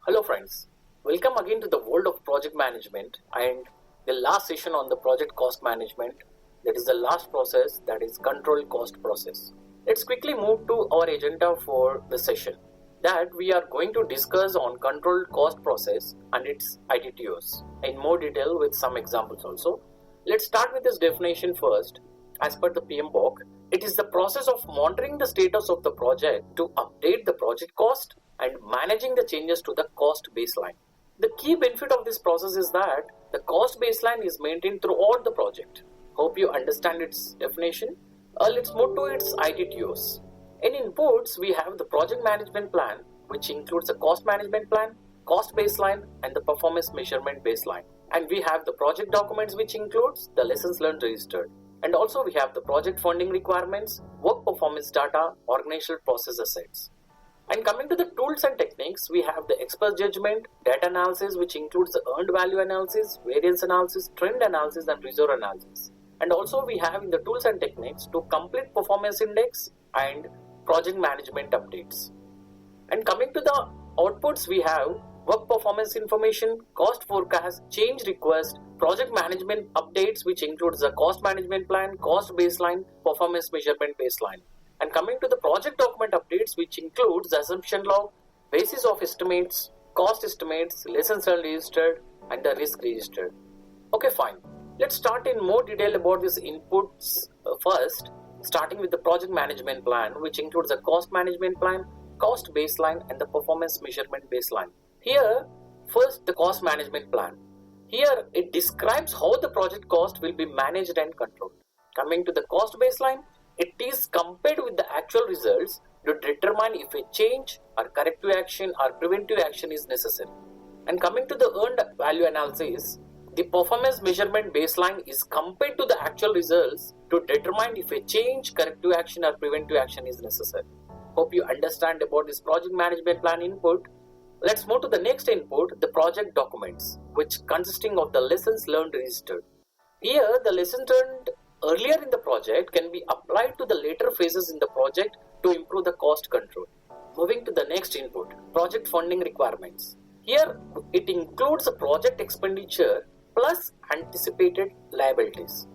Hello friends, welcome again to the world of project management and the last session on the project cost management. That is the last process, that is control cost process. Let's quickly move to our agenda for the session that we are going to discuss on control cost process and its ITTOs in more detail with some examples also. Let's start with this definition first. As per the PMBOK, it is the process of monitoring the status of the project to update the project cost and managing the changes to the cost baseline. The key benefit of this process is that the cost baseline is maintained throughout the project. Hope you understand its definition. Let's move to its ITTOs. In inputs, we have the project management plan, which includes the cost management plan, cost baseline, and the performance measurement baseline. And we have the project documents, which includes the lessons learned registered. And also we have the project funding requirements, work performance data, organizational process assets. And coming to the tools and techniques, we have the expert judgment, data analysis, which includes the earned value analysis, variance analysis, trend analysis, and reserve analysis. And also we have in the tools and techniques to complete performance index and project management updates. And coming to the outputs, we have work performance information, cost forecast, change request, project management updates, which includes the cost management plan, cost baseline, performance measurement baseline. And coming to the project document updates, which includes the assumption log, basis of estimates, cost estimates, lessons learned registered, and the risk registered. Okay, fine. Let's start in more detail about these inputs first, starting with the project management plan, which includes the cost management plan, cost baseline, and the performance measurement baseline. Here, first the cost management plan. Here, it describes how the project cost will be managed and controlled. Coming to the cost baseline, it is compared with the actual results to determine if a change or corrective action or preventive action is necessary. And coming to the earned value analysis, the performance measurement baseline is compared to the actual results to determine if a change, corrective action or preventive action is necessary. Hope you understand about this project management plan input. Let's move to the next input, the project documents, which consisting of the lessons learned registered. Here, the lessons learned earlier in the project can be applied to the later phases in the project to improve the cost control. Moving to the next input, project funding requirements. Here, it includes a project expenditure plus anticipated liabilities.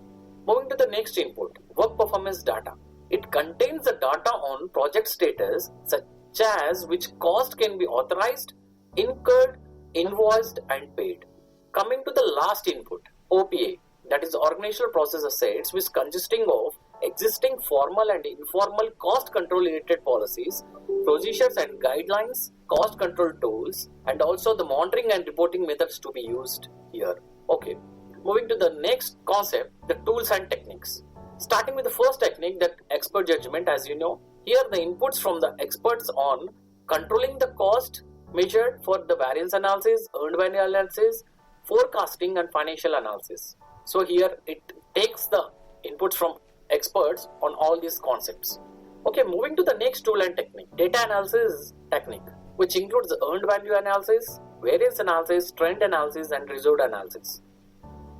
Moving to the next input, work performance data. It contains the data on project status such as which cost can be authorized, incurred, invoiced, and paid. Coming to the last input, OPA, that is organizational process assets, which consisting of existing formal and informal cost control related policies, procedures and guidelines, cost control tools, and also the monitoring and reporting methods to be used here. Okay, moving to the next concept, the tools and techniques. Starting with the first technique, that expert judgment. As you know, here the inputs from the experts on controlling the cost measured for the variance analysis, earned value analysis, forecasting, and financial analysis. So here it takes the inputs from experts on all these concepts. Okay, moving to the next tool and technique, data analysis technique, which includes the earned value analysis, variance analysis, trend analysis, and reserved analysis.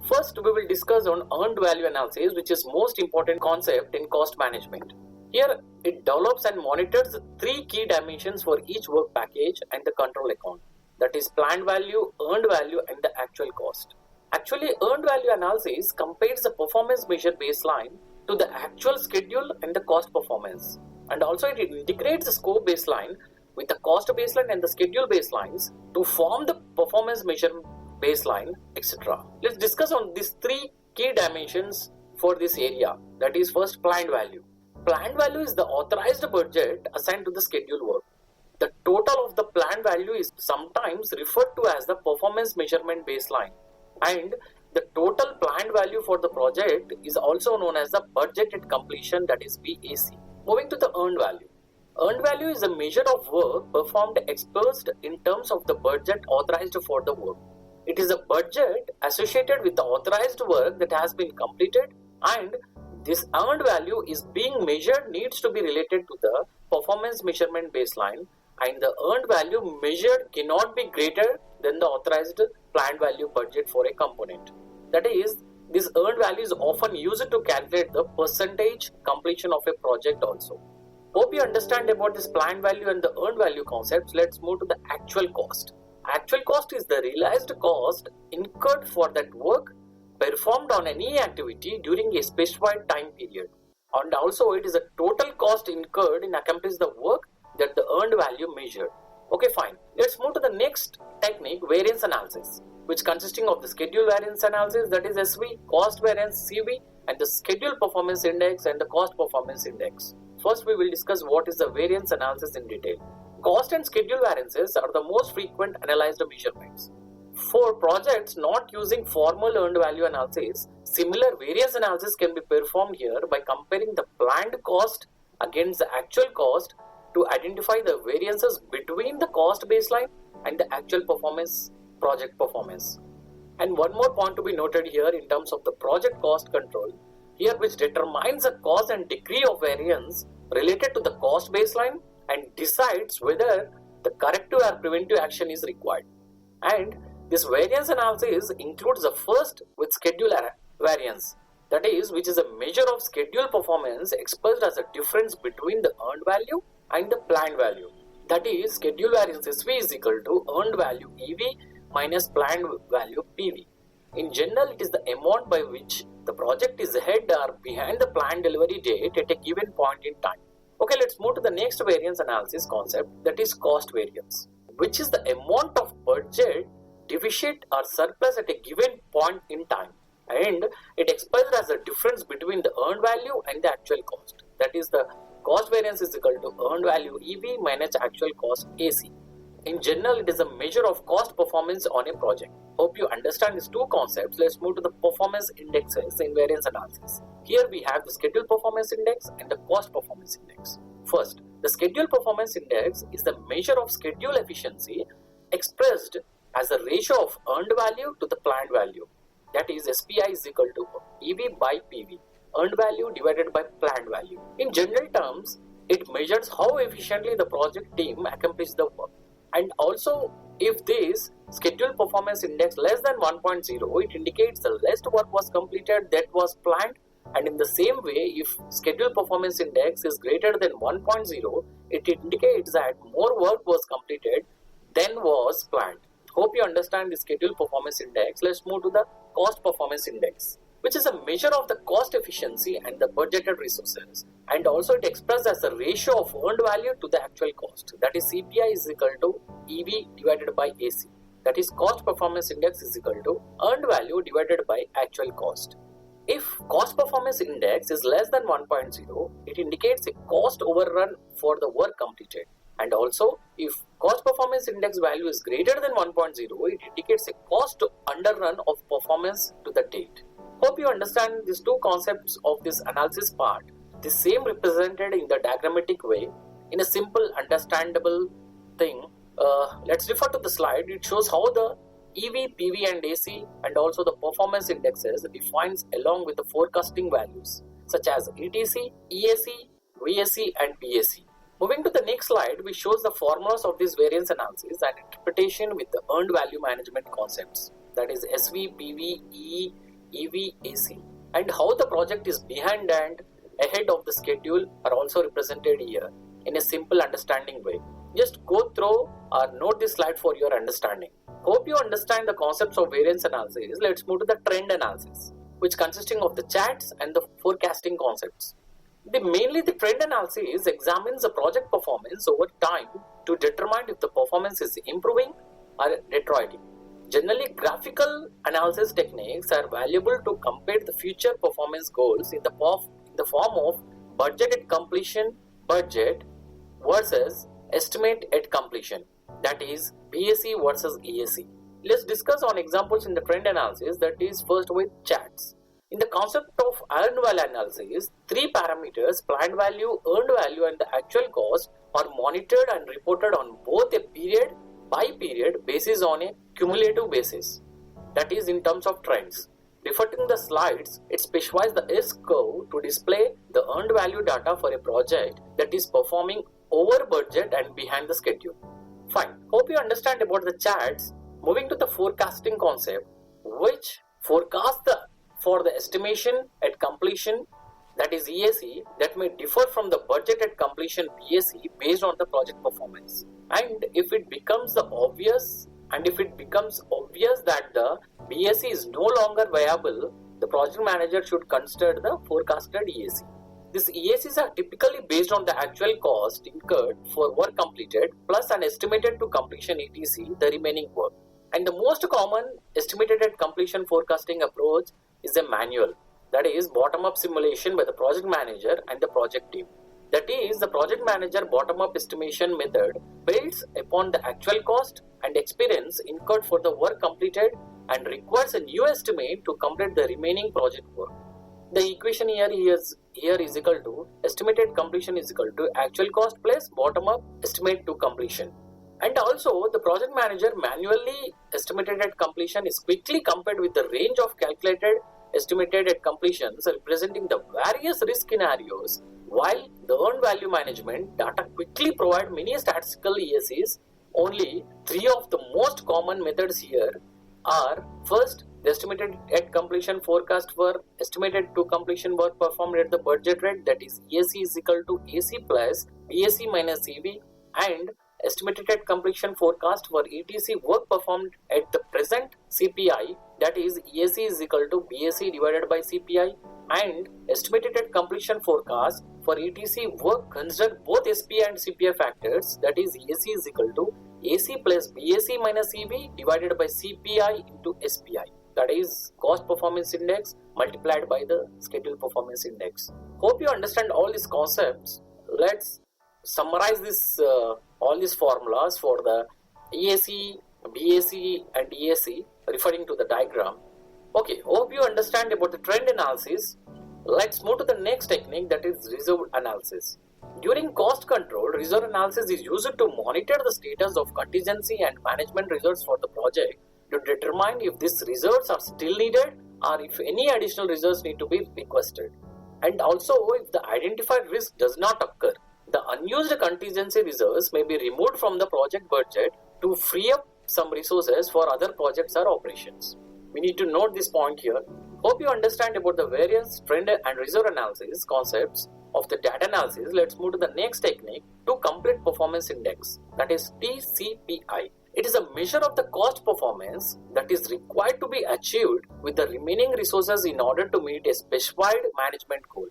First, we will discuss on earned value analysis, which is most important concept in cost management. Here, it develops and monitors the three key dimensions for each work package and the control account. That is planned value, earned value, and the actual cost. Actually, earned value analysis compares the performance measure baseline to the actual schedule and the cost performance. And also it integrates the scope baseline with the cost baseline and the schedule baselines to form the performance measure baseline, etc. Let's discuss on these three key dimensions for this area. That is first planned value. Planned value is the authorized budget assigned to the schedule work. The total of the planned value is sometimes referred to as the performance measurement baseline. And the total planned value for the project is also known as the budgeted completion, that is BAC. Moving to the earned value. Earned value is a measure of work performed expressed in terms of the budget authorized for the work. It is a budget associated with the authorized work that has been completed, and this earned value is being measured needs to be related to the performance measurement baseline, and the earned value measured cannot be greater than the authorized planned value budget for a component. That is, this earned value is often used to calculate the percentage completion of a project also. Hope you understand about this planned value and the earned value concepts. Let's move to the actual cost. Actual cost is the realized cost incurred for that work performed on any activity during a specified time period. And also it is a total cost incurred in accomplishing the work that the earned value measured. Okay, fine. Let's move to the next technique, variance analysis, which consisting of the schedule variance analysis, that is SV, cost variance CV, and the schedule performance index and the cost performance index. First, we will discuss what is the variance analysis in detail. Cost and schedule variances are the most frequent analyzed measurements. For projects not using formal earned value analysis, similar variance analysis can be performed here by comparing the planned cost against the actual cost to identify the variances between the cost baseline and the actual performance, project performance. And one more point to be noted here in terms of the project cost control, here which determines the cause and degree of variance related to the cost baseline and decides whether the corrective or preventive action is required. And this variance analysis includes the first with schedule variance, that is, which is a measure of schedule performance expressed as a difference between the earned value and the planned value. That is, schedule variance SV is equal to earned value EV minus planned value PV. In general, it is the amount by which the project is ahead or behind the planned delivery date at a given point in time. Okay, let's move to the next variance analysis concept, that is cost variance, which is the amount of budget deficit or surplus at a given point in time, and it expressed as the difference between the earned value and the actual cost. That is, the cost variance is equal to earned value EV minus actual cost AC. In general, it is a measure of cost performance on a project. Hope you understand these two concepts. Let's move to the performance indexes in variance analysis. Here we have the schedule performance index and the cost performance index. First, the schedule performance index is the measure of schedule efficiency expressed as a ratio of earned value to the planned value. That is, SPI is equal to EV by PV, earned value divided by planned value. In general terms, it measures how efficiently the project team accomplished the work. And also, if this schedule performance index less than 1.0, it indicates the less work was completed that was planned. And in the same way, if schedule performance index is greater than 1.0, it indicates that more work was completed than was planned. Hope you understand the schedule performance index. Let's move to the cost performance index, which is a measure of the cost efficiency and the budgeted resources. And also it expressed as a ratio of earned value to the actual cost. That is, CPI is equal to EV divided by AC. That is, cost performance index is equal to earned value divided by actual cost. If cost performance index is less than 1.0, it indicates a cost overrun for the work completed. And also, if cost performance index value is greater than 1.0, it indicates a cost underrun of performance to the date. Hope you understand these two concepts of this analysis part. The same represented in the diagrammatic way in a simple understandable thing. Let's refer to the slide. It shows how the EV, PV and AC and also the performance indexes defines along with the forecasting values such as ETC, EAC, VAC and PAC. Moving to the next slide, we shows the formulas of this variance analysis and interpretation with the earned value management concepts, that is SV, PV, EE, EV, AC, and how the project is behind and ahead of the schedule are also represented here in a simple understanding way. Just go through or note this slide for your understanding. Hope you understand the concepts of variance analysis. Let's move to the trend analysis, which consisting of the charts and the forecasting concepts. Mainly the trend analysis examines the project performance over time to determine if the performance is improving or deteriorating. Generally, graphical analysis techniques are valuable to compare the future performance goals in the form of budget at completion budget versus estimate at completion, that is BAC versus EAC. Let's discuss on examples in the trend analysis, that is first with charts. In the concept of earned value analysis, three parameters, planned value, earned value and the actual cost are monitored and reported on both a period by period basis on a cumulative basis, that is in terms of trends. Referring the slides, it specifies the S-curve to display the earned value data for a project that is performing over budget and behind the schedule. Fine. Hope you understand about the charts. Moving to the forecasting concept, which forecasts for the estimation at completion, that is EAC, that may differ from the budget at completion BAC based on the project performance. And if it becomes the obvious and if it becomes obvious that the BAC is no longer viable, the project manager should consider the forecasted EAC. These EACs are typically based on the actual cost incurred for work completed plus an estimated to completion ETC, the remaining work. And the most common estimated at completion forecasting approach is a manual, that is bottom-up simulation by the project manager and the project team. That is, the project manager bottom-up estimation method builds upon the actual cost and experience incurred for the work completed and requires a new estimate to complete the remaining project work. The equation here is equal to estimated completion is equal to actual cost plus bottom-up estimate to completion. And also, the project manager manually estimated at completion is quickly compared with the range of calculated estimated at completions representing the various risk scenarios, while the earned value management data quickly provide many statistical EACs. Only three of the most common methods here are: first, the estimated at completion forecast for estimated to completion work performed at the budget rate, that is EAC is equal to AC plus BAC minus EV, and estimated at completion forecast for ETC work performed at the present CPI, that is EAC is equal to BAC divided by CPI, and estimated at completion forecast for ETC work consider both SPI and CPI factors, that is EAC is equal to AC plus BAC minus EV divided by CPI into SPI, that is cost performance index multiplied by the schedule performance index. Hope you understand all these concepts. Let's summarize this all these formulas for the EAC, BAC and EAC referring to the diagram. Okay, hope you understand about the trend analysis. Let's move to the next technique, that is reserve analysis. During cost control, reserve analysis is used to monitor the status of contingency and management reserves for the project to determine if these reserves are still needed or if any additional reserves need to be requested. And also, if the identified risk does not occur, the unused contingency reserves may be removed from the project budget to free up some resources for other projects or operations. We need to note this point here. Hope you understand about the variance, trend and reserve analysis concepts of the data analysis. Let's move to the next technique, to complete performance index, that is TCPI. It is a measure of the cost performance that is required to be achieved with the remaining resources in order to meet a specified management goal.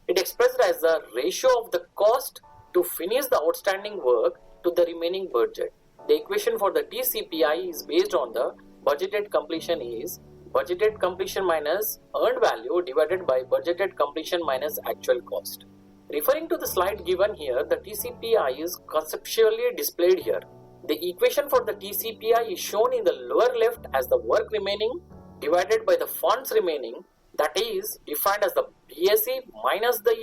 It expressed as the ratio of the cost to finish the outstanding work to the remaining budget. The equation for the TCPI is based on the budgeted completion is budgeted completion minus earned value divided by budgeted completion minus actual cost. Referring to the slide given here, the TCPI is conceptually displayed here. The equation for the TCPI is shown in the lower left as the work remaining divided by the funds remaining, that is defined as the BAC minus the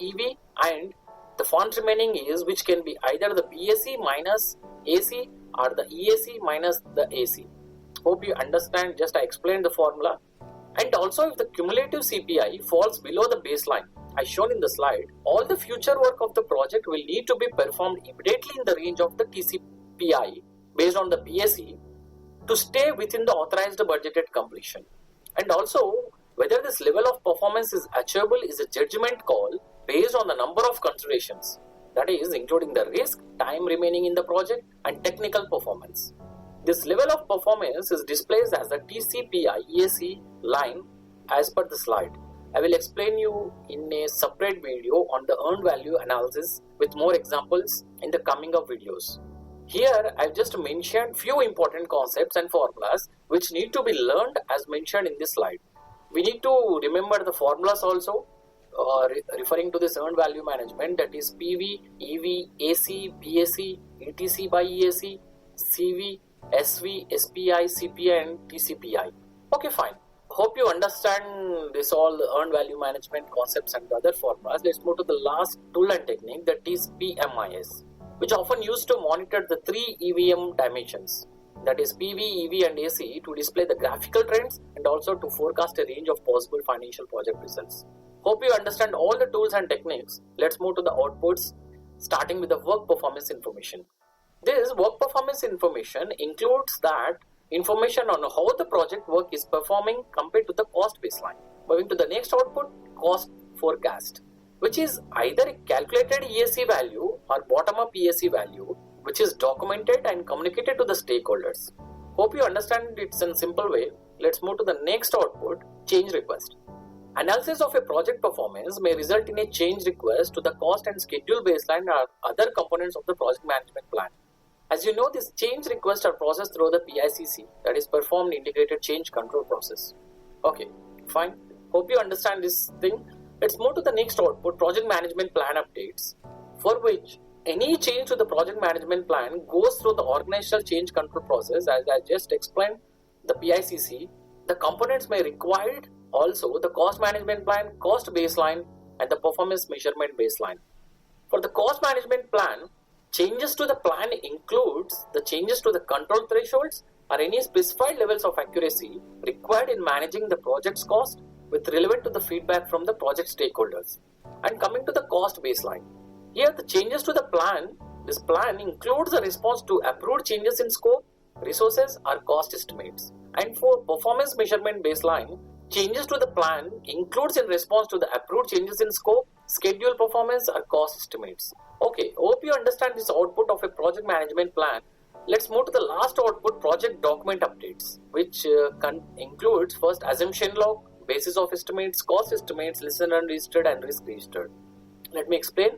EV, and the funds remaining is which can be either the BAC minus AC or the EAC minus the AC. Hope you understand, just I explained the formula. And also, if the cumulative CPI falls below the baseline as shown in the slide, all the future work of the project will need to be performed immediately in the range of the TCPI based on the BAC to stay within the authorized budgeted completion. And also, whether this level of performance is achievable is a judgment call based on the number of considerations, that is including the risk, time remaining in the project and technical performance. This level of performance is displayed as the TCPI EAC line as per the slide. I will explain you in a separate video on the earned value analysis with more examples in the coming up videos. Here I have just mentioned few important concepts and formulas which need to be learned as mentioned in this slide. We need to remember the formulas also referring to this earned value management, that is PV, EV, AC, BAC, ETC by EAC, CV, SV, SPI, CPI and TCPI. Okay, fine. Hope you understand this all earned value management concepts and the other formulas. Let's move to the last tool and technique, that is PMIS, which often used to monitor the three EVM dimensions, that is PV, EV and AC, to display the graphical trends and also to forecast a range of possible financial project results. Hope you understand all the tools and techniques. Let's move to the outputs, starting with the work performance information. This work performance information includes that information on how the project work is performing compared to the cost baseline. Moving to the next output, cost forecast, which is either a calculated EAC value or bottom-up EAC value, which is documented and communicated to the stakeholders. Hope you understand it's in a simple way. Let's move to the next output, change request. Analysis of a project performance may result in a change request to the cost and schedule baseline or other components of the project management plan. As you know, these change requests are processed through the PICC, that is Performed Integrated Change Control Process. Okay, fine. Hope you understand this thing. Let's move to the next output, project management plan updates, for which any change to the project management plan goes through the organizational change control process. As I just explained, the PICC, the components may require also the cost management plan, cost baseline, and the performance measurement baseline. For the cost management plan, changes to the plan includes the changes to the control thresholds or any specified levels of accuracy required in managing the project's cost with relevant to the feedback from the project stakeholders. And coming to the cost baseline, here the changes to the plan, this plan includes the response to approved changes in scope, resources or cost estimates. And for performance measurement baseline, changes to the plan includes in response to the approved changes in scope, schedule performance or cost estimates. Okay, hope you understand this output of a project management plan. Let's move to the last output, project document updates, which includes first assumption log, basis of estimates, cost estimates, lesson unregistered and risk registered. Let me explain.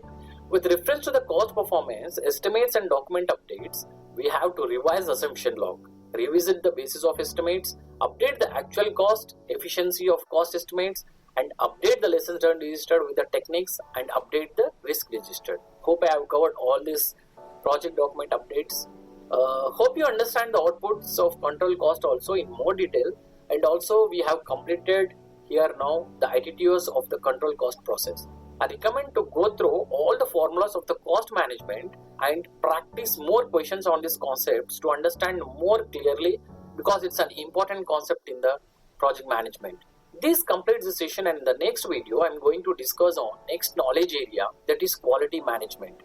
With reference to the cost performance, estimates and document updates, we have to revise assumption log, revisit the basis of estimates, update the actual cost, efficiency of cost estimates, and update the lessons learned registered with the techniques and update the risk registered. Hope I have covered all these project document updates. Hope you understand the outputs of control cost also in more detail, and also we have completed here now the ITTOs of the control cost process. I recommend to go through all the formulas of the cost management and practice more questions on these concepts to understand more clearly, because it's an important concept in the project management. This completes the session, and in the next video I'm going to discuss on next knowledge area, that is quality management.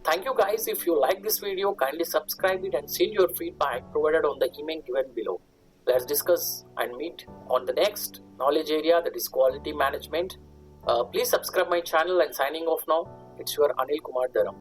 Thank you guys. If you like this video, kindly subscribe it and send your feedback provided on the email given below. Let's discuss and meet on the next knowledge area, that is quality management. Please subscribe my channel, and signing off now. It's your Anil Kumar Dharam.